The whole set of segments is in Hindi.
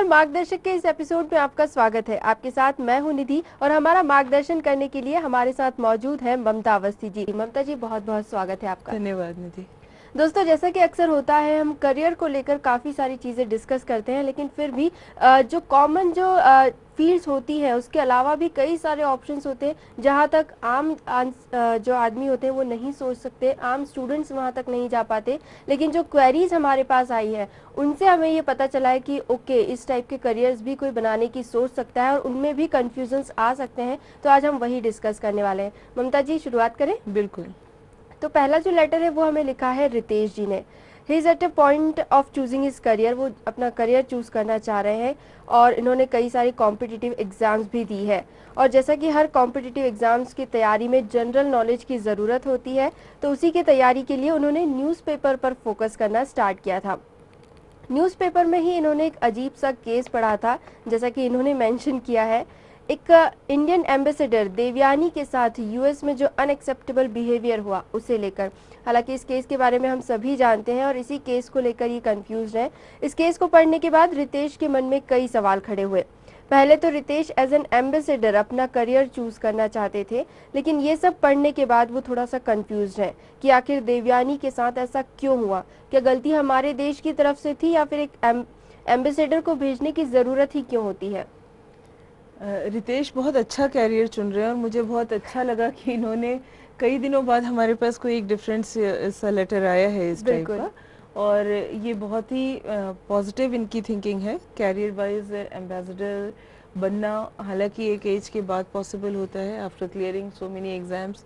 नवंबर मार्गदर्शक के इस एपिसोड में आपका स्वागत है। आपके साथ मैं हूं निधि और हमारा मार्गदर्शन करने के लिए हमारे साथ मौजूद है ममता अवस्थी जी। ममता जी, बहुत बहुत स्वागत है आपका। धन्यवाद निधि। दोस्तों, जैसा कि अक्सर होता है, हम करियर को लेकर काफ़ी सारी चीज़ें डिस्कस करते हैं, लेकिन फिर भी जो कॉमन जो फील्ड्स होती है उसके अलावा भी कई सारे ऑप्शंस होते हैं जहाँ तक जो आदमी होते हैं वो नहीं सोच सकते, आम स्टूडेंट्स वहाँ तक नहीं जा पाते। लेकिन जो क्वेरीज हमारे पास आई है उनसे हमें ये पता चला है कि ओके, इस टाइप के करियर्स भी कोई बनाने की सोच सकता है और उनमें भी कन्फ्यूजन्स आ सकते हैं। तो आज हम वही डिस्कस करने वाले हैं। ममता जी, शुरुआत करें? बिल्कुल। तो पहला जो लेटर है वो हमें लिखा है रितेश जी ने। He is at a point of choosing his career. वो अपना करियर चूज़ करना चाह रहे हैं और इन्होंने कई सारी कॉम्पिटिटिव एग्ज़ाम्स भी दी है। और जैसा कि हर कॉम्पिटिटिव एग्ज़ाम्स की तैयारी में जनरल नॉलेज की ज़रूरत होती है, तो उसी की तैयारी के लिए उन्होंने न्यूज़पेपर पर फोकस करना स्टार्ट किया था। न्यूज़पेपर में ही इन्होंने एक अजीब सा केस पढ़ा था, जैसा कि इन्होंने मेंशन किया है। एक इंडियन एम्बेसडर देवयानी के साथ यूएस में जो अनएक्सेप्टेबल बिहेवियर हुआ उसे लेकर। हालांकि इस केस के बारे में हम सभी जानते हैं और इसी केस को लेकर ये कंफ्यूज हैं। इस केस को पढ़ने के बाद रितेश के मन में कई सवाल खड़े हुए। पहले तो रितेश एज एन एम्बेसडर अपना करियर चूज करना चाहते थे, लेकिन ये सब पढ़ने के बाद वो थोड़ा सा कंफ्यूज है कि आखिर देवयानी के साथ ऐसा क्यों हुआ। क्या गलती हमारे देश की तरफ से थी या फिर एक एम्बेसडर को भेजने की ज़रूरत ही क्यों होती है? रितेश बहुत अच्छा कैरियर चुन रहे हैं और मुझे बहुत अच्छा लगा कि इन्होंने कई दिनों बाद हमारे पास कोई एक डिफरेंट सा लेटर आया है इस टाइप का। और ये बहुत ही पॉजिटिव इनकी थिंकिंग है। कैरियर वाइज एम्बेसडर बनना हालांकि एक एज के बाद पॉसिबल होता है। After clearing so many exams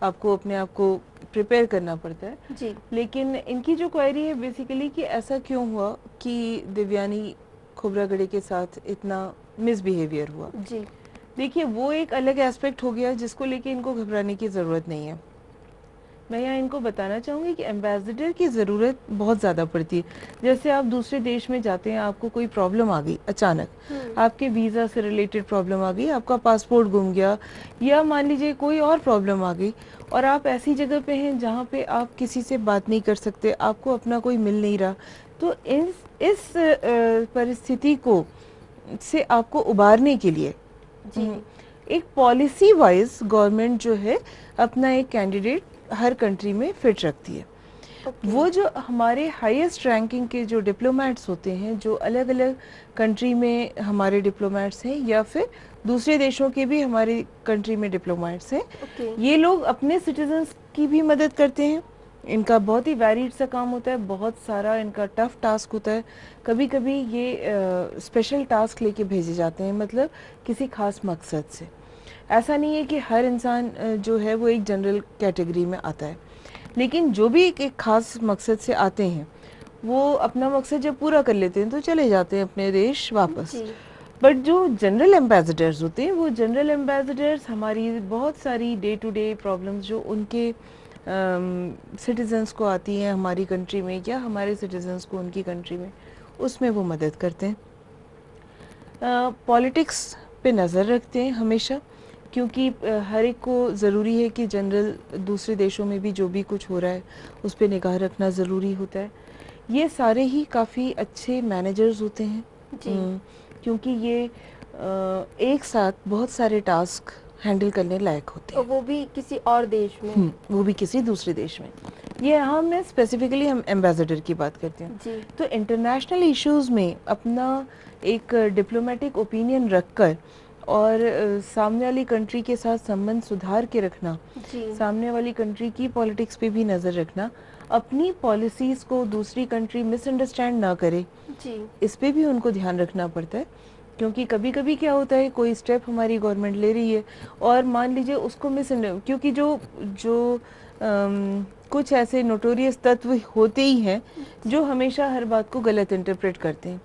आपको अपने आप को प्रिपेयर करना पड़ता है जी। लेकिन इनकी जो क्वेरी है बेसिकली कि ऐसा क्यों हुआ कि देवयानी खोबरागड़े के साथ इतना मिसबिहेवियर हुआ। जी। देखिए, वो एक अलग एस्पेक्ट हो गया जिसको लेके इनको घबराने की ज़रूरत नहीं है। मैं यहाँ इनको बताना चाहूँगी कि एम्बेसडर की ज़रूरत बहुत ज़्यादा पड़ती है। जैसे आप दूसरे देश में जाते हैं, आपको कोई प्रॉब्लम आ गई अचानक, आपके वीज़ा से रिलेटेड प्रॉब्लम आ गई, आपका पासपोर्ट गुम गया या मान लीजिए कोई और प्रॉब्लम आ गई और आप ऐसी जगह पे हैं जहाँ पे आप किसी से बात नहीं कर सकते, आपको अपना कोई मिल नहीं रहा, तो इस परिस्थिति को से आपको उबारने के लिए जी। एक पॉलिसी वाइज गवर्नमेंट जो है अपना एक कैंडिडेट हर कंट्री में फिट रखती है। वो जो हमारे हाईएस्ट रैंकिंग के जो डिप्लोमेट्स होते हैं, जो अलग अलग कंट्री में हमारे डिप्लोमेट्स हैं या फिर दूसरे देशों के भी हमारी कंट्री में डिप्लोमेट्स हैं, ये लोग अपने सिटीजन्स की भी मदद करते हैं। इनका बहुत ही वैरिड सा काम होता है, बहुत सारा इनका टफ टास्क होता है। कभी कभी ये स्पेशल टास्क लेके भेजे जाते हैं, मतलब किसी खास मकसद से। ऐसा नहीं है कि हर इंसान जो है वो एक जनरल कैटेगरी में आता है, लेकिन जो भी एक खास मकसद से आते हैं वो अपना मकसद जब पूरा कर लेते हैं तो चले जाते हैं अपने देश वापस। बट जो जनरल एम्बेसडर्स होते हैं, वो जनरल एम्बेसडर्स हमारी बहुत सारी डे टू डे प्रॉब्लम्स जो उनके सिटीजन्स को आती हैं हमारी कंट्री में या हमारे सिटीजन्स को उनकी कंट्री में, उसमें वो मदद करते हैं। पॉलिटिक्स पे नज़र रखते हैं हमेशा, क्योंकि हर एक को ज़रूरी है कि जनरल दूसरे देशों में भी जो भी कुछ हो रहा है उस पर निगाह रखना ज़रूरी होता है। ये सारे ही काफ़ी अच्छे मैनेजर्स होते हैं क्योंकि ये एक साथ बहुत सारे टास्क हैंडल करने लायक होते हैं। वो भी किसी और देश में, वो भी किसी दूसरे देश में। ये यहाँ मैं स्पेसिफिकली हम एम्बेसडर की बात करते हैं जी। तो इंटरनेशनल इश्यूज़ में अपना एक डिप्लोमेटिक ओपिनियन रखकर और सामने वाली कंट्री के साथ संबंध सुधार के रखना, सामने वाली कंट्री की पॉलिटिक्स पे भी नज़र रखना, अपनी पॉलिसीज़ को दूसरी कंट्री मिसअंडरस्टैंड ना करे, इस पे भी उनको ध्यान रखना पड़ता है। क्योंकि कभी कभी क्या होता है, कोई स्टेप हमारी गवर्नमेंट ले रही है और मान लीजिए उसको क्योंकि जो कुछ ऐसे नोटोरियस तत्व होते ही हैं जो हमेशा हर बात को गलत इंटरप्रेट करते हैं।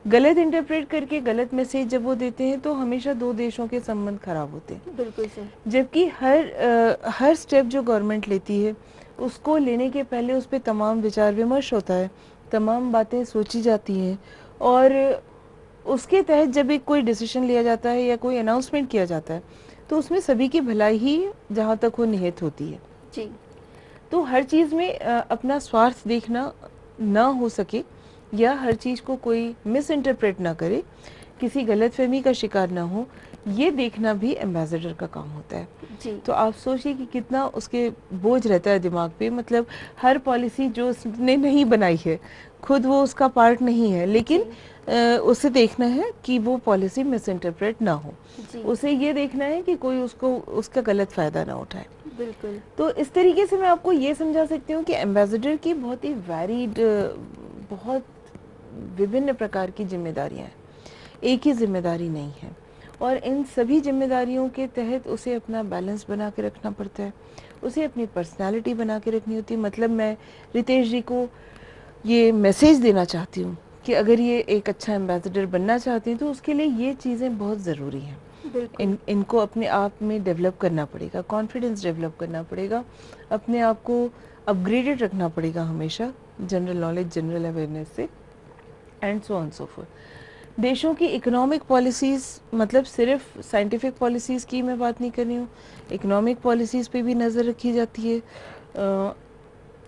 गलत इंटरप्रेट करके गलत मैसेज जब वो देते हैं तो हमेशा दो देशों के संबंध खराब होते हैं। बिल्कुल सही। जबकि हर स्टेप जो गवर्नमेंट लेती है उसको लेने के पहले उस पर तमाम विचार विमर्श होता है, तमाम बातें सोची जाती हैं और उसके तहत जब एक कोई डिसीजन लिया जाता है या कोई अनाउंसमेंट किया जाता है तो उसमें सभी की भलाई ही जहाँ तक वो निहित होती है। जी। तो हर चीज़ में अपना स्वार्थ देखना ना हो सके या हर चीज़ को कोई मिस इंटरप्रेट ना करे, किसी गलतफहमी का शिकार ना हो, ये देखना भी एम्बेसडर का काम होता है। जी। तो आप सोचिए कि कितना उसके बोझ रहता है दिमाग पे, मतलब हर पॉलिसी जो उसने नहीं बनाई है, खुद वो उसका पार्ट नहीं है, लेकिन उसे देखना है कि वो पॉलिसी मिस इंटरप्रेट ना हो, जी। उसे ये देखना है कि कोई उसको उसका गलत फ़ायदा ना उठाए। बिल्कुल। तो इस तरीके से मैं आपको ये समझा सकती हूँ कि एम्बेसडर की बहुत ही वैरिड, बहुत विभिन्न प्रकार की जिम्मेदारियाँ हैं, एक ही जिम्मेदारी नहीं है, और इन सभी जिम्मेदारियों के तहत उसे अपना बैलेंस बना के रखना पड़ता है, उसे अपनी पर्सनालिटी बना के रखनी होती है। मतलब मैं रितेश जी को ये मैसेज देना चाहती हूँ कि अगर ये एक अच्छा एम्बेसडर बनना चाहती हैं तो उसके लिए ये चीज़ें बहुत ज़रूरी हैं। बिल्कुल। इनको अपने आप में डेवलप करना पड़ेगा, कॉन्फिडेंस डेवलप करना पड़ेगा, अपने आप को अपग्रेडेड रखना पड़ेगा हमेशा, जनरल नॉलेज, जनरल अवेयरनेस से, and so on so fourth. देशों की इकोनॉमिक पॉलिसीज़, मतलब सिर्फ साइंटिफिक पॉलिसीज़ की मैं बात नहीं कर रही हूँ, इकोनॉमिक पॉलिसीज़ पे भी नज़र रखी जाती है,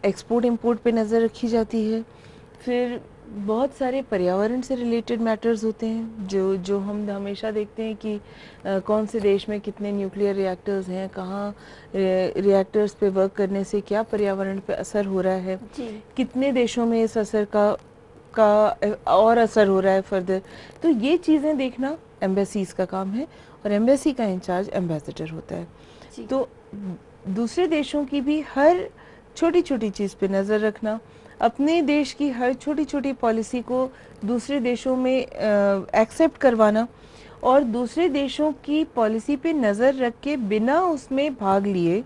एक्सपोर्ट इंपोर्ट पे नज़र रखी जाती है, फिर बहुत सारे पर्यावरण से रिलेटेड मैटर्स होते हैं जो जो हम हमेशा देखते हैं कि कौन से देश में कितने न्यूक्लियर रिएक्टर्स हैं, कहाँ रिएक्टर्स पे वर्क करने से क्या पर्यावरण पे असर हो रहा है, जी। कितने देशों में इस असर का और असर हो रहा है फर्दर। तो ये चीज़ें देखना एम्बेसीज का काम है, और एम्बेसी का इंचार्ज एम्बेसडर होता है। जी। तो दूसरे देशों की भी हर छोटी छोटी चीज़ पे नज़र रखना, अपने देश की हर छोटी छोटी पॉलिसी को दूसरे देशों में एक्सेप्ट करवाना, और दूसरे देशों की पॉलिसी पे नज़र रख के बिना उसमें भाग लिए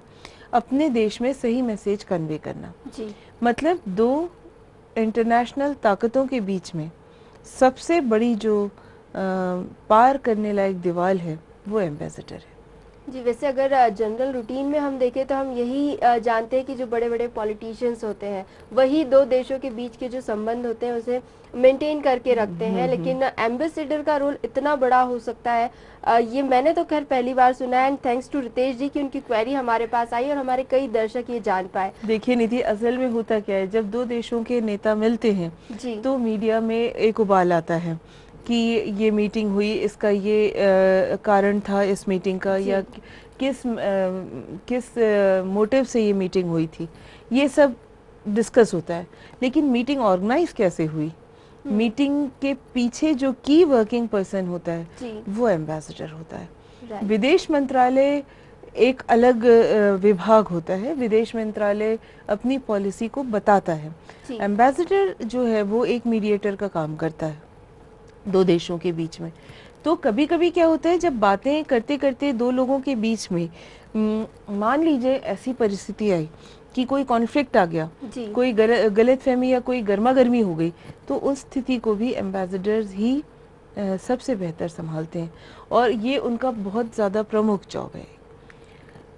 अपने देश में सही मैसेज कन्वे करना। जी। मतलब दो इंटरनेशनल ताकतों के बीच में सबसे बड़ी जो पार करने लायक दीवार है वो एम्बेसडर है। जी, वैसे अगर जनरल रूटीन में हम देखें तो हम यही जानते हैं कि जो बड़े बड़े पॉलिटिशियंस होते हैं वही दो देशों के बीच के जो संबंध होते हैं उसे मेंटेन करके रखते हैं, लेकिन एम्बेसडर का रोल इतना बड़ा हो सकता है, ये मैंने तो खैर पहली बार सुना है, एंड थैंक्स टू रितेश जी की उनकी क्वेरी हमारे पास आई और हमारे कई दर्शक ये जान पाए। देखिए निधि, असल में होता क्या है, जब दो देशों के नेता मिलते हैं जी। तो मीडिया में एक उबाल आता है कि ये मीटिंग हुई, इसका ये कारण था इस मीटिंग का, जी। या किस मोटिव से ये मीटिंग हुई थी, ये सब डिस्कस होता है। लेकिन मीटिंग ऑर्गेनाइज कैसे हुई, मीटिंग के पीछे जो की वर्किंग पर्सन होता है जी। वो एम्बेसडर होता है। राइट। विदेश मंत्रालय एक अलग विभाग होता है, विदेश मंत्रालय अपनी पॉलिसी को बताता है। जी। एम्बेसडर जो है वो एक मीडिएटर का काम करता है दो देशों के बीच में। तो कभी कभी क्या होता है, जब बातें करते करते दो लोगों के बीच में मान लीजिए ऐसी परिस्थिति आई कि कोई कॉन्फ्लिक्ट आ गया, जी। कोई गलतफहमी या कोई गर्मा गर्मी हो गई, तो उस स्थिति को भी एम्बेसडर्स ही सबसे बेहतर संभालते हैं, और ये उनका बहुत ज़्यादा प्रमुख जॉब है।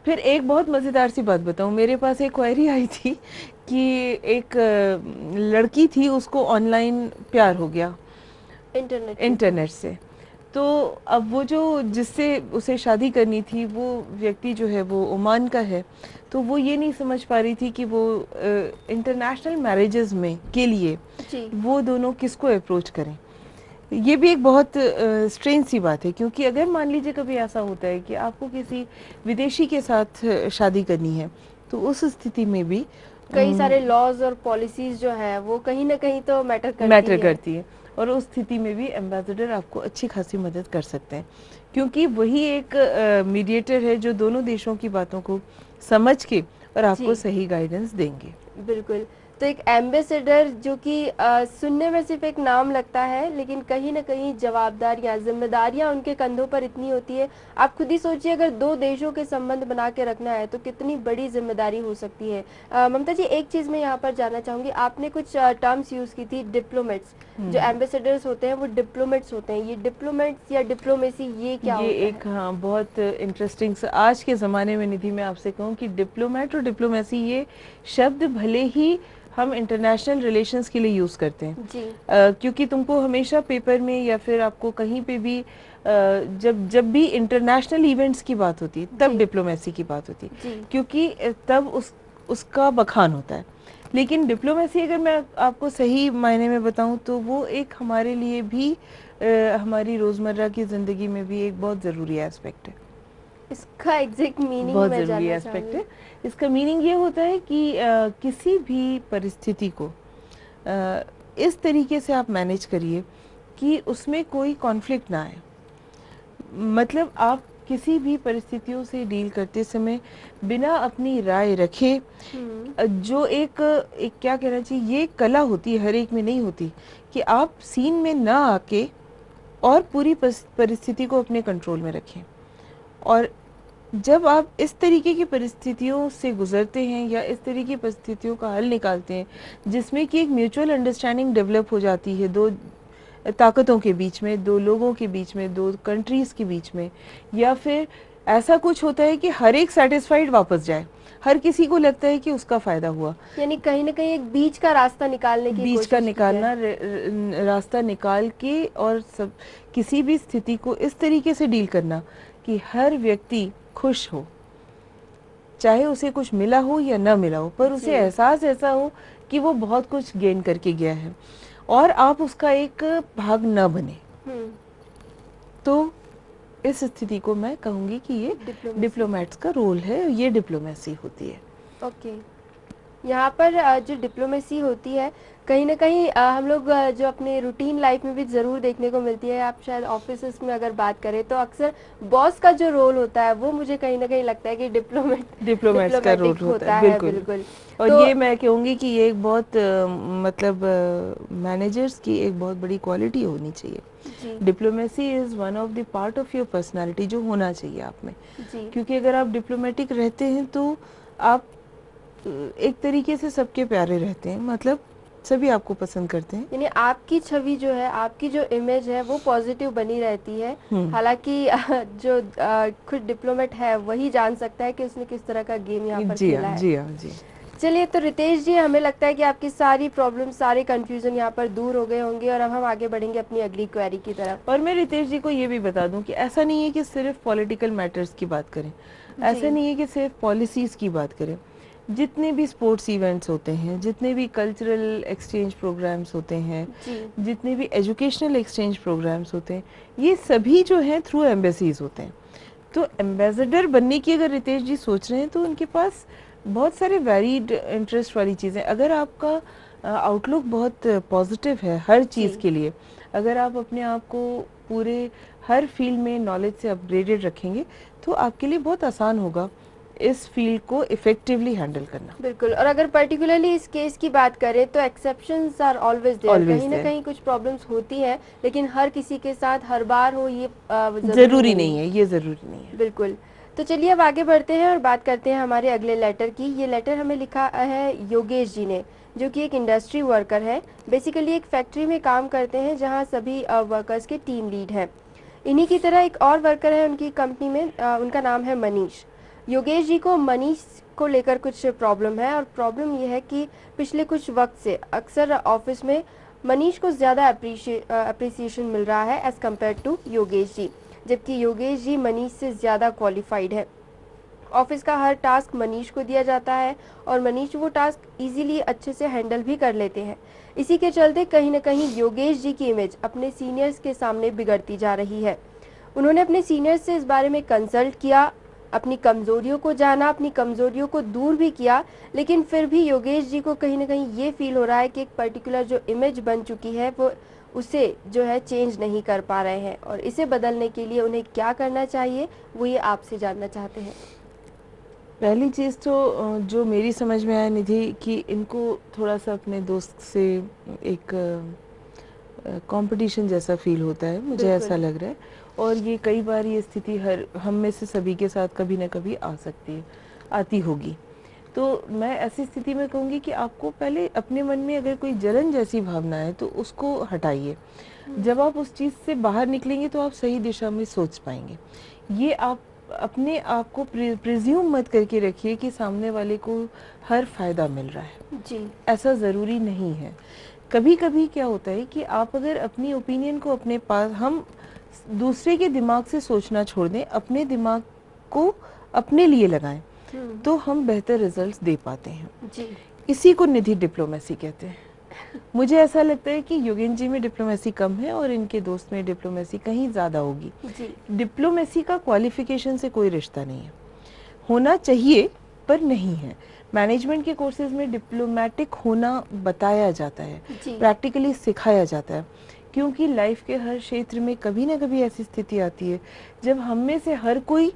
फिर एक बहुत मज़ेदार सी बात बताऊं, मेरे पास एक क्वेरी आई थी कि एक लड़की थी, उसको ऑनलाइन प्यार हो गया इंटरनेट से। तो अब वो जो जिससे उसे शादी करनी थी वो व्यक्ति जो है वो ओमान का है, तो वो ये नहीं समझ पा रही थी कि वो इंटरनेशनल मैरिजेस में के लिए जी। वो दोनों किसको अप्रोच करें। ये भी एक बहुत स्ट्रेंज सी बात है, क्योंकि अगर मान लीजिए कभी ऐसा होता है कि आपको किसी विदेशी के साथ शादी करनी है, तो उस स्थिति में भी कई सारे लॉज और पॉलिसीज जो है वो कहीं ना कहीं तो मैटर करती है, और उस स्थिति में भी एम्बेसडर आपको अच्छी खासी मदद कर सकते हैं, क्योंकि वही एक मीडिएटर है जो दोनों देशों की बातों को समझ के और आपको सही गाइडेंस देंगे। बिल्कुल। तो एक एम्बेसडर जो कि सुनने में सिर्फ एक नाम लगता है, लेकिन कहीं ना कहीं जवाबदारियां, जिम्मेदारियां उनके कंधों पर इतनी होती है। आप खुद ही सोचिए, अगर दो देशों के संबंध बना के रखना है तो कितनी बड़ी जिम्मेदारी हो सकती है। ममता जी, एक चीज मैं यहाँ पर जानना चाहूंगी, आपने कुछ टर्म्स यूज की थी, डिप्लोमेट्स। जो एम्बेसडर्स होते हैं वो डिप्लोमेट्स होते हैं, ये डिप्लोमेट्स या डिप्लोमेसी ये क्या होता है? एक हाँ बहुत इंटरेस्टिंग, आज के ज़माने में निधि मैं आपसे कहूँ कि डिप्लोमेट और डिप्लोमेसी ये शब्द भले ही हम इंटरनेशनल रिलेशंस के लिए यूज़ करते हैं जी। क्योंकि तुमको हमेशा पेपर में या फिर आपको कहीं पे भी जब भी इंटरनेशनल इवेंट्स की बात होती है तब डिप्लोमेसी की बात होती है, क्योंकि तब उसका बखान होता है। लेकिन डिप्लोमेसी अगर मैं आपको सही मायने में बताऊं तो वो एक हमारे लिए भी हमारी रोज़मर्रा की ज़िंदगी में भी एक बहुत ज़रूरी एस्पेक्ट है। इसका एग्जैक्ट मीनिंग बहुत मैं ज़रूरी जानना एस्पेक्ट चाहूँगी। है। इसका मीनिंग ये होता है कि किसी भी परिस्थिति को इस तरीके से आप मैनेज करिए कि उसमें कोई कॉन्फ्लिक्ट ना आए। मतलब आप किसी भी परिस्थितियों से डील करते समय बिना अपनी राय रखे, जो एक क्या कहना चाहिए, ये कला होती है, हर एक में नहीं होती, कि आप सीन में ना आके और पूरी परिस्थिति को अपने कंट्रोल में रखें। और जब आप इस तरीके की परिस्थितियों से गुजरते हैं या इस तरीके की परिस्थितियों का हल निकालते हैं जिसमें कि एक म्यूचुअल अंडरस्टैंडिंग डेवलप हो जाती है दो ताकतों के बीच में, दो लोगों के बीच में, दो कंट्रीज के बीच में, या फिर ऐसा कुछ होता है कि हर एक सेटिस्फाइड वापस जाए, हर किसी को लगता है कि उसका फायदा हुआ, यानी कहीं ना कहीं एक बीच का रास्ता निकालने की बीच कोशिश का की निकालना है। रास्ता निकाल के, और सब किसी भी स्थिति को इस तरीके से डील करना कि हर व्यक्ति खुश हो, चाहे उसे कुछ मिला हो या न मिला हो, पर उसे एहसास ऐसा हो कि वो बहुत कुछ गेन करके गया है और आप उसका एक भाग न बने। तो इस स्थिति को मैं कहूंगी कि ये डिप्लोमेट्स का रोल है, ये डिप्लोमेसी होती है। ओके, यहाँ पर जो डिप्लोमेसी होती है कहीं ना कहीं हम लोग जो अपने रूटीन लाइफ में भी ज़रूर देखने को मिलती है। आप शायद ऑफिस में अगर बात करें तो अक्सर बॉस का जो रोल होता है वो मुझे कहीं ना कहीं लगता है कि डिप्लोमेट्स का रोल होता है, बिल्कुल। और तो ये मैं कहूँगी कि ये एक बहुत मतलब मैनेजर्स की एक बहुत बड़ी क्वालिटी होनी चाहिए। Diplomacy is one of the part of your personality, जो होना चाहिए आप में। क्योंकि अगर आप डिप्लोमेटिक रहते हैं तो आप एक तरीके से सबके प्यारे रहते हैं, मतलब सभी आपको पसंद करते हैं। यानी आपकी छवि जो है, आपकी जो इमेज है वो पॉजिटिव बनी रहती है। हालांकि जो खुद डिप्लोमेट है वही जान सकता है कि उसने किस तरह का गेम यहाँ पर खेला है। जी हाँ, जी। चलिए, तो रितेश जी, हमें लगता है कि आपकी सारी प्रॉब्लम, सारे कंफ्यूजन यहाँ पर दूर हो गए होंगे और अब हम आगे बढ़ेंगे अपनी अगली क्वेरी की तरफ। और मैं रितेश जी को ये भी बता दूं कि ऐसा नहीं है कि सिर्फ पॉलिटिकल मैटर्स की बात करें, ऐसा नहीं है कि सिर्फ पॉलिसीज की बात करें। जितने भी स्पोर्ट्स इवेंट्स होते हैं, जितने भी कल्चरल एक्सचेंज प्रोग्राम्स होते हैं, जितने भी एजुकेशनल एक्सचेंज प्रोग्राम्स होते हैं, ये सभी जो हैं थ्रू एम्बेसीज होते हैं। तो एम्बेसडर बनने की अगर रितेश जी सोच रहे हैं तो उनके पास बहुत सारे वैरिड इंटरेस्ट वाली चीज़ें, अगर आपका आउटलुक बहुत पॉजिटिव है हर चीज़ के लिए, अगर आप अपने आप को पूरे हर फील्ड में नॉलेज से अपग्रेडेड रखेंगे तो आपके लिए बहुत आसान होगा इस फील्ड को इफेक्टिवली हैंडल करना। बिल्कुल। और अगर पर्टिकुलरली इस केस की बात करें तो एक्सेप्शंस आर ऑलवेज देयर। कहीं ना कहीं कुछ प्रॉब्लम्स होती हैं, लेकिन हर किसी के साथ हर बार हो ये जरूरी नहीं है, ये जरूरी नहीं है। बिल्कुल। तो चलिए अब आगे बढ़ते हैं और बात करते हैं हमारे अगले लेटर की। ये लेटर हमें लिखा है योगेश जी ने, जो कि एक इंडस्ट्री वर्कर है। बेसिकली एक फैक्ट्री में काम करते हैं जहां सभी वर्कर्स के टीम लीड हैं। इन्हीं की तरह एक और वर्कर है उनकी कंपनी में, उनका नाम है मनीष। योगेश जी को मनीष को लेकर कुछ प्रॉब्लम है, और प्रॉब्लम ये है कि पिछले कुछ वक्त से अक्सर ऑफिस में मनीष को ज़्यादा अप्रिसिएशन मिल रहा है as compare to Yogesh ji, जबकि योगेश जी मनीष से ज़्यादा क्वालिफाइड है। ऑफिस का हर टास्क मनीष को दिया जाता है और मनीष वो टास्क इजीली अच्छे से हैंडल भी कर लेते हैं। इसी के चलते कहीं ना कहीं योगेश जी की इमेज अपने सीनियर्स के सामने बिगड़ती जा रही है। उन्होंने अपने सीनियर्स से इस बारे में कंसल्ट किया, अपनी कमज़ोरियों को जाना, अपनी कमज़ोरियों को दूर भी किया, लेकिन फिर भी योगेश जी को कहीं ना कहीं ये फील हो रहा है कि एक पर्टिकुलर जो इमेज बन चुकी है वो उसे जो है चेंज नहीं कर पा रहे हैं, और इसे बदलने के लिए उन्हें क्या करना चाहिए वो ये आपसे जानना चाहते हैं। पहली चीज़ तो जो मेरी समझ में आया निधि, कि इनको थोड़ा सा अपने दोस्त से एक कंपटीशन जैसा फील होता है, मुझे ऐसा लग रहा है। और ये कई बार ये स्थिति हम में से सभी के साथ कभी ना कभी आ सकती है, आती होगी। तो मैं ऐसी स्थिति में कहूँगी कि आपको पहले अपने मन में अगर कोई जलन जैसी भावना है तो उसको हटाइए। जब आप उस चीज़ से बाहर निकलेंगे तो आप सही दिशा में सोच पाएंगे। ये आप अपने आप को प्रिज्यूम मत करके रखिए कि सामने वाले को हर फायदा मिल रहा है जी, ऐसा ज़रूरी नहीं है। कभी कभी क्या होता है कि आप अगर अपनी ओपिनियन को अपने पास, हम दूसरे के दिमाग से सोचना छोड़ दें, अपने दिमाग को अपने लिए लगाएं। तो हम बेहतर रिजल्ट्स दे पाते हैं। जी। इसी को निधि डिप्लोमेसी कहते हैं। मुझे ऐसा लगता है कि योगेन जी में डिप्लोमेसी कम है और इनके दोस्त में डिप्लोमेसी कहीं ज़्यादा होगी। जी। डिप्लोमेसी का क्वालिफिकेशन से कोई रिश्ता नहीं है, होना चाहिए पर नहीं है। मैनेजमेंट के कोर्सेज में डिप्लोमेटिक होना बताया जाता है, प्रैक्टिकली सिखाया जाता है, क्योंकि लाइफ के हर क्षेत्र में कभी ना कभी ऐसी स्थिति आती है जब हम में से हर कोई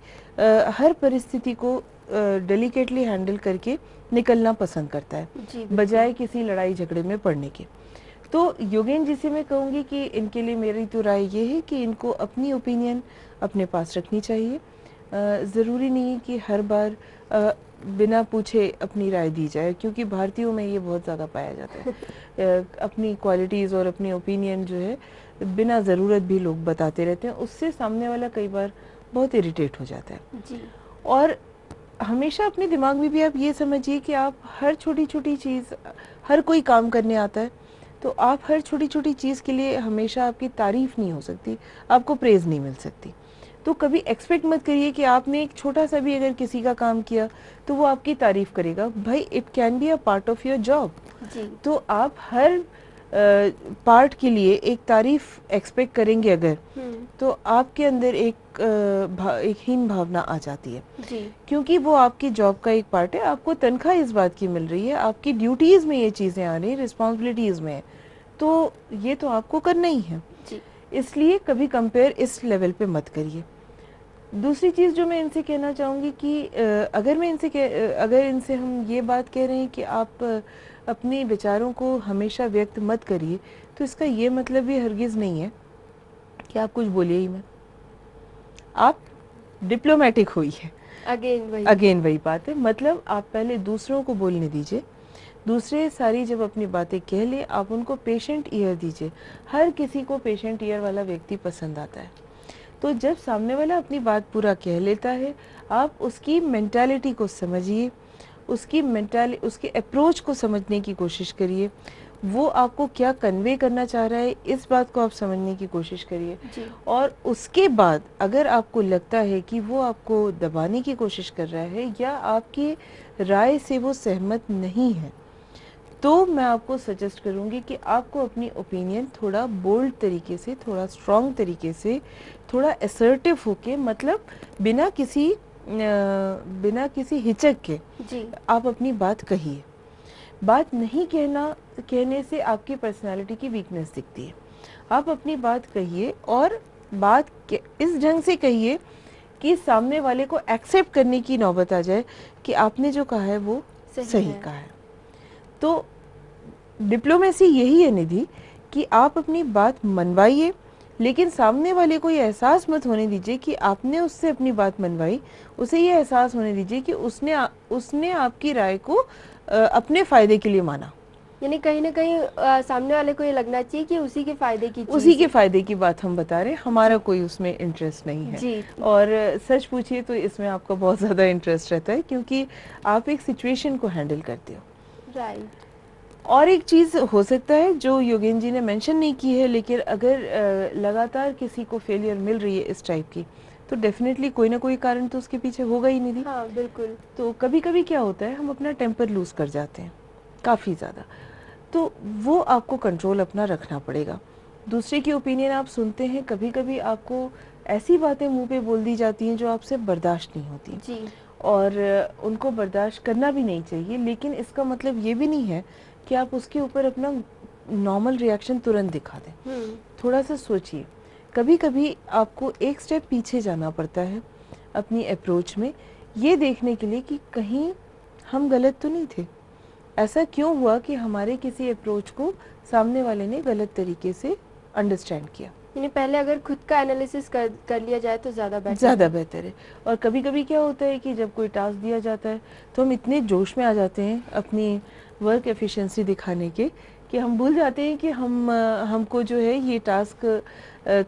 हर परिस्थिति को डेलिकेटली हैंडल करके निकलना पसंद करता है बजाय किसी लड़ाई झगड़े में पड़ने के। तो योगेन जी से मैं कहूँगी कि इनके लिए मेरी तो राय ये है कि इनको अपनी ओपिनियन अपने पास रखनी चाहिए। ज़रूरी नहीं कि हर बार बिना पूछे अपनी राय दी जाए, क्योंकि भारतीयों में ये बहुत ज़्यादा पाया जाता है। अपनी क्वालिटीज़ और अपनी ओपिनियन जो है बिना ज़रूरत भी लोग बताते रहते हैं, उससे सामने वाला कई बार बहुत इरिटेट हो जाता है। जी। और हमेशा अपने दिमाग में भी आप ये समझिए कि आप हर छोटी छोटी चीज़, हर कोई काम करने आता है तो आप हर छोटी छोटी चीज़ के लिए हमेशा आपकी तारीफ़ नहीं हो सकती, आपको प्रेज़ नहीं मिल सकती। तो कभी एक्सपेक्ट मत करिए कि आपने एक छोटा सा भी अगर किसी का काम किया तो वो आपकी तारीफ़ करेगा। भाई it can be a part of your job. तो आप हर पार्ट के लिए एक तारीफ एक्सपेक्ट करेंगे अगर, तो आपके अंदर एक हीन भावना आ जाती है जी। क्योंकि वो आपकी जॉब का एक पार्ट है, आपको तनख्वाह इस बात की मिल रही है, आपकी ड्यूटीज में ये चीजें आ रही, रिस्पॉन्सिबिलिटीज में, तो ये तो आपको करना ही है जी। इसलिए कभी कंपेयर इस लेवल पे मत करिए। दूसरी चीज़ जो मैं इनसे कहना चाहूँगी कि अगर इनसे हम ये बात कह रहे हैं कि आप अपने विचारों को हमेशा व्यक्त मत करिए, तो इसका ये मतलब भी हरगिज़ नहीं है कि आप कुछ बोलिए ही मत, आप डिप्लोमेटिक होइए। अगेन वही बात है, मतलब आप पहले दूसरों को बोलने दीजिए, दूसरे सारी जब अपनी बातें कह ले आप उनको पेशेंट ईयर दीजिए। हर किसी को पेशेंट ईयर वाला व्यक्ति पसंद आता है। तो जब सामने वाला अपनी बात पूरा कह लेता है, आप उसकी मेंटालिटी को समझिए, उसकी अप्रोच को समझने की कोशिश करिए, वो आपको क्या कन्वे करना चाह रहा है इस बात को आप समझने की कोशिश करिए। और उसके बाद अगर आपको लगता है कि वो आपको दबाने की कोशिश कर रहा है या आपकी राय से वो सहमत नहीं है, तो मैं आपको सजेस्ट करूंगी कि आपको अपनी ओपिनियन थोड़ा बोल्ड तरीके से, थोड़ा स्ट्रॉन्ग तरीके से, थोड़ा असर्टिव होके, मतलब बिना किसी हिचक के जी। आप अपनी बात कहिए। बात नहीं कहने से आपकी पर्सनालिटी की वीकनेस दिखती है। आप अपनी बात कहिए और बात इस ढंग से कहिए कि सामने वाले को एक्सेप्ट करने की नौबत आ जाए कि आपने जो कहा है वो सही कहा है। तो डिप्लोमेसी यही है निधि कि आप अपनी बात मनवाइए, लेकिन सामने वाले को ये एहसास मत होने दीजिए कि आपने उससे अपनी बात मनवाई। उसे ये एहसास होने दीजिए कि उसने आपकी राय को अपने फायदे के लिए माना। यानी कहीं ना कहीं सामने वाले को ये लगना चाहिए कि उसी के फायदे की बात हम बता रहे हैं, हमारा कोई उसमें इंटरेस्ट नहीं है जी। और सच पूछिए तो इसमें आपका बहुत ज़्यादा इंटरेस्ट रहता है, क्योंकि आप एक सिचुएशन को हैंडल करते हो। राइट। और एक चीज़ हो सकता है जो योगेन जी ने मेंशन नहीं की है, लेकिन अगर लगातार किसी को फेलियर मिल रही है इस टाइप की, तो डेफिनेटली कोई ना कोई कारण तो उसके पीछे होगा ही निधि। हाँ बिल्कुल। तो कभी कभी क्या होता है, हम अपना टेम्पर लूज कर जाते हैं काफ़ी ज़्यादा, तो वो आपको कंट्रोल अपना रखना पड़ेगा। दूसरे की ओपिनियन आप सुनते हैं, कभी कभी आपको ऐसी बातें मुंह पे बोल दी जाती हैं जो आपसे बर्दाश्त नहीं होती जी। और उनको बर्दाश्त करना भी नहीं चाहिए, लेकिन इसका मतलब ये भी नहीं है कि आप उसके ऊपर अपना नॉर्मल रिएक्शन तुरंत दिखा दें। थोड़ा सा सोचिए, कभी कभी आपको एक स्टेप पीछे जाना पड़ता है अपनी अप्रोच में, ये देखने के लिए कि कहीं हम गलत तो नहीं थे। ऐसा क्यों हुआ कि हमारे किसी अप्रोच को सामने वाले ने गलत तरीके से अंडरस्टैंड किया। यानी पहले अगर खुद का एनालिसिस कर लिया जाए तो ज़्यादा बेहतर है। और कभी कभी क्या होता है कि जब कोई टास्क दिया जाता है तो हम इतने जोश में आ जाते हैं अपनी वर्क एफिशिएंसी दिखाने के कि हम भूल जाते हैं कि हमको जो है ये टास्क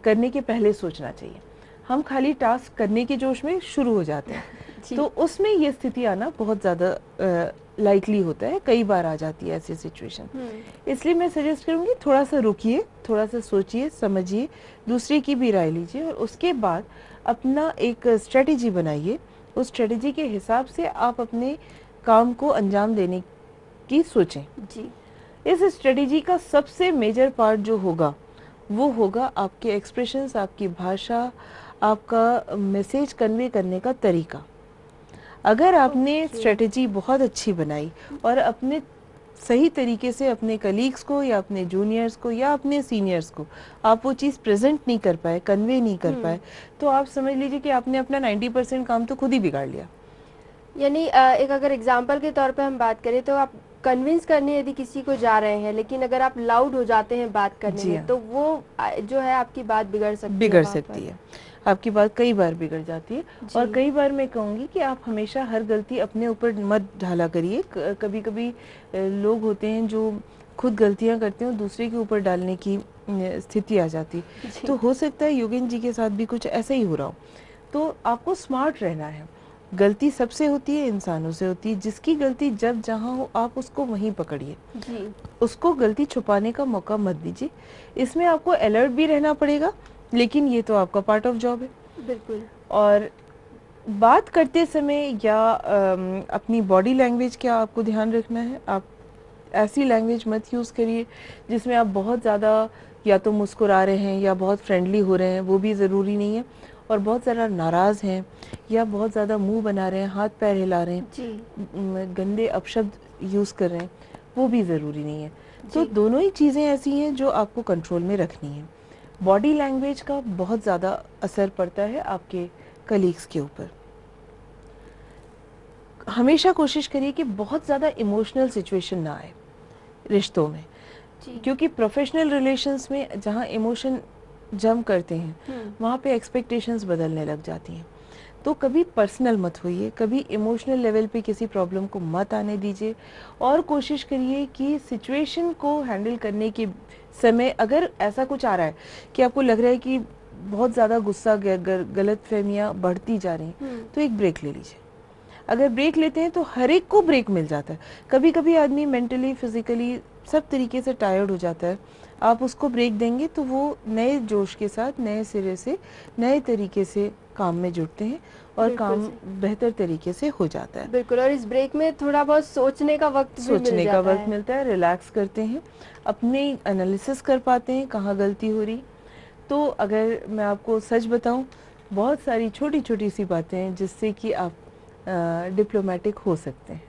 करने के पहले सोचना चाहिए। हम खाली टास्क करने के जोश में शुरू हो जाते हैं तो उसमें ये स्थिति आना बहुत ज़्यादा लाइकली होता है, कई बार आ जाती है ऐसी सिचुएशन। इसलिए मैं सजेस्ट करूँगी थोड़ा सा रुकिए, थोड़ा सा सोचिए, समझिए, दूसरे की भी राय लीजिए और उसके बाद अपना एक स्ट्रेटेजी बनाइए उस स्ट्रेटेजी के हिसाब से आप अपने काम को अंजाम देने की सोचें जी। इस स्ट्रेटेजी का सबसे मेजर पार्ट जो होगा वो होगा आपके एक्सप्रेशंस, आपकी भाषा, आपका मैसेज कन्वे करने का तरीका। अगर आपने स्ट्रेटेजी बहुत अच्छी बनाई और अपने सही तरीके से अपने कलीग्स को या अपने जूनियर्स को या अपने सीनियर्स को आप वो चीज़ प्रेजेंट नहीं कर पाए, कन्वे नहीं कर पाए, तो आप समझ लीजिए कि आपने अपना 90% काम तो खुद ही बिगाड़ लिया। यानी एक अगर एग्जाम्पल के तौर पे हम बात करें तो आप कन्विंस करने यदि किसी को जा रहे हैं, लेकिन अगर आप लाउड हो जाते हैं बात करने में, तो वो जो है आपकी बात बिगड़ सकती है। आपकी बात कई बार बिगड़ जाती है। और कई बार मैं कहूँगी कि आप हमेशा हर गलती अपने ऊपर मत ढाला करिए। कभी कभी लोग होते हैं जो खुद गलतियाँ करते हैं और दूसरे के ऊपर डालने की स्थिति आ जाती है। तो हो सकता है योगेन जी के साथ भी कुछ ऐसा ही हो रहा हो। तो आपको स्मार्ट रहना है। गलती सबसे होती है, इंसानों से होती है। जिसकी गलती जब जहाँ हो आप उसको वहीं पकड़िए, उसको गलती छुपाने का मौका मत दीजिए। इसमें आपको अलर्ट भी रहना पड़ेगा, लेकिन ये तो आपका पार्ट ऑफ जॉब है। बिल्कुल। और बात करते समय या अपनी बॉडी लैंग्वेज का आपको ध्यान रखना है। आप ऐसी लैंग्वेज मत यूज़ करिए जिसमें आप बहुत ज़्यादा या तो मुस्कुरा रहे हैं या बहुत फ्रेंडली हो रहे हैं, वो भी ज़रूरी नहीं है। और बहुत ज़्यादा नाराज़ हैं या बहुत ज़्यादा मुंह बना रहे हैं, हाथ पैर हिला रहे हैं, गंदे अपशब्द यूज़ कर रहे हैं, वो भी ज़रूरी नहीं है। तो दोनों ही चीज़ें ऐसी हैं जो आपको कंट्रोल में रखनी है। बॉडी लैंग्वेज का बहुत ज़्यादा असर पड़ता है आपके कलीग्स के ऊपर। हमेशा कोशिश करिए कि बहुत ज़्यादा इमोशनल सिचुएशन ना आए रिश्तों में, क्योंकि प्रोफेशनल रिलेशंस में जहाँ इमोशन जम करते हैं वहाँ पे एक्सपेक्टेशंस बदलने लग जाती हैं। तो कभी पर्सनल मत होइए, कभी इमोशनल लेवल पे किसी प्रॉब्लम को मत आने दीजिए। और कोशिश करिए कि सिचुएशन को हैंडल करने के समय अगर ऐसा कुछ आ रहा है कि आपको लग रहा है कि बहुत ज़्यादा गुस्सा, गलतफहमियां बढ़ती जा रही हैं, तो एक ब्रेक ले लीजिए। अगर ब्रेक लेते हैं तो हर एक को ब्रेक मिल जाता है। कभी कभी आदमी मेंटली, फिजिकली सब तरीके से टायर्ड हो जाता है। आप उसको ब्रेक देंगे तो वो नए जोश के साथ, नए सिरे से, नए तरीके से काम में जुड़ते हैं और काम बेहतर तरीके से हो जाता है। बिल्कुल। और इस ब्रेक में थोड़ा बहुत सोचने का वक्त मिलता है, रिलैक्स करते हैं, अपने एनालिसिस कर पाते हैं कहाँ गलती हो रही। तो अगर मैं आपको सच बताऊं, बहुत सारी छोटी छोटी सी बातें हैं जिससे कि आप डिप्लोमेटिक हो सकते हैं।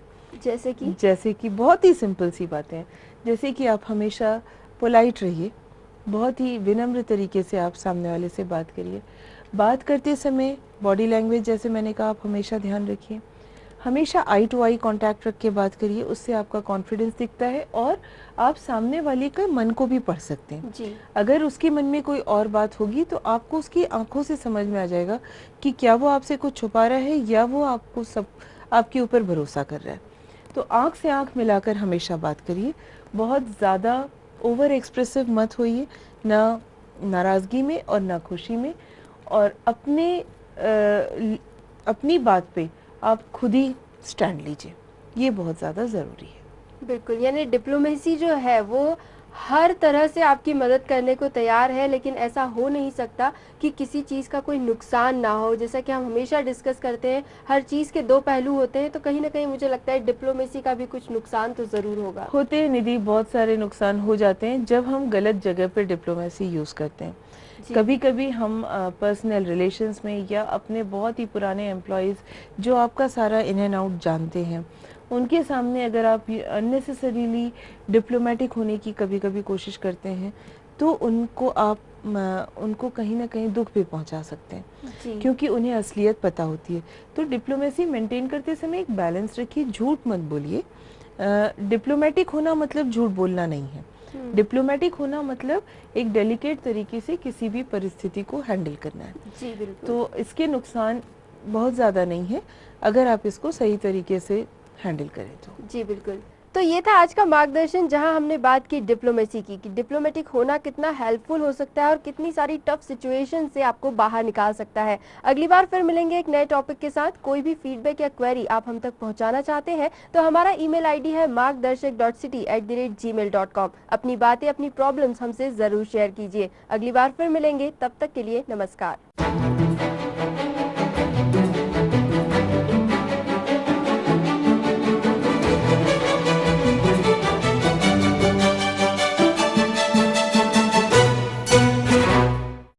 जैसे कि बहुत ही सिंपल सी बातें हैं, जैसे कि आप हमेशा पोलाइट रहिए, बहुत ही विनम्र तरीके से आप सामने वाले से बात करिए। बात करते समय बॉडी लैंग्वेज, जैसे मैंने कहा, आप हमेशा ध्यान रखिए। हमेशा आई टू आई कांटेक्ट रख के बात करिए, उससे आपका कॉन्फिडेंस दिखता है और आप सामने वाले का मन को भी पढ़ सकते हैं। अगर उसके मन में कोई और बात होगी तो आपको उसकी आंखों से समझ में आ जाएगा कि क्या वो आपसे कुछ छुपा रहा है या वो आपके ऊपर भरोसा कर रहा है। तो आंख से आंख मिलाकर हमेशा बात करिए। बहुत ज़्यादा ओवर एक्सप्रेसिव मत होइए, ना नाराज़गी में और ना खुशी में। और अपनी बात पे आप खुद ही स्टैंड लीजिए, ये बहुत ज़्यादा ज़रूरी है। बिल्कुल। यानी डिप्लोमेसी जो है वो हर तरह से आपकी मदद करने को तैयार है, लेकिन ऐसा हो नहीं सकता कि किसी चीज़ का कोई नुकसान ना हो। जैसा कि हम हमेशा डिस्कस करते हैं, हर चीज़ के दो पहलू होते हैं, तो कहीं ना कहीं मुझे लगता है डिप्लोमेसी का भी कुछ नुकसान तो ज़रूर होगा। होते हैं निधि, बहुत सारे नुकसान हो जाते हैं जब हम गलत जगह पर डिप्लोमेसी यूज़ करते हैं। कभी कभी हम पर्सनल रिलेशंस में या अपने बहुत ही पुराने एम्प्लॉयज़ जो आपका सारा इन एंड आउट जानते हैं, उनके सामने अगर आप अननेसेसरीली डिप्लोमेटिक होने की कभी कभी कोशिश करते हैं तो उनको कहीं ना कहीं दुख भी पहुंचा सकते हैं, क्योंकि उन्हें असलियत पता होती है। तो डिप्लोमेसी मेंटेन करते समय एक बैलेंस रखिए, झूठ मत बोलिए। डिप्लोमेटिक होना मतलब झूठ बोलना नहीं है। डिप्लोमेटिक होना मतलब एक डेलिकेट तरीके से किसी भी परिस्थिति को हैंडल करना है। जी बिल्कुल। तो इसके नुकसान बहुत ज़्यादा नहीं है अगर आप इसको सही तरीके से हैंडल करें तो। जी बिल्कुल। तो ये था आज का मार्गदर्शन, जहां हमने बात की डिप्लोमेसी की कि डिप्लोमेटिक होना कितना हेल्पफुल हो सकता है और कितनी सारी टफ सिचुएशन से आपको बाहर निकाल सकता है। अगली बार फिर मिलेंगे एक नए टॉपिक के साथ। कोई भी फीडबैक या क्वेरी आप हम तक पहुंचाना चाहते हैं तो हमारा ईमेल आईडी है margdarshak.city@gmail.com। अपनी बातें, अपनी प्रॉब्लम्स हमसे जरूर शेयर कीजिए। अगली बार फिर मिलेंगे, तब तक के लिए नमस्कार।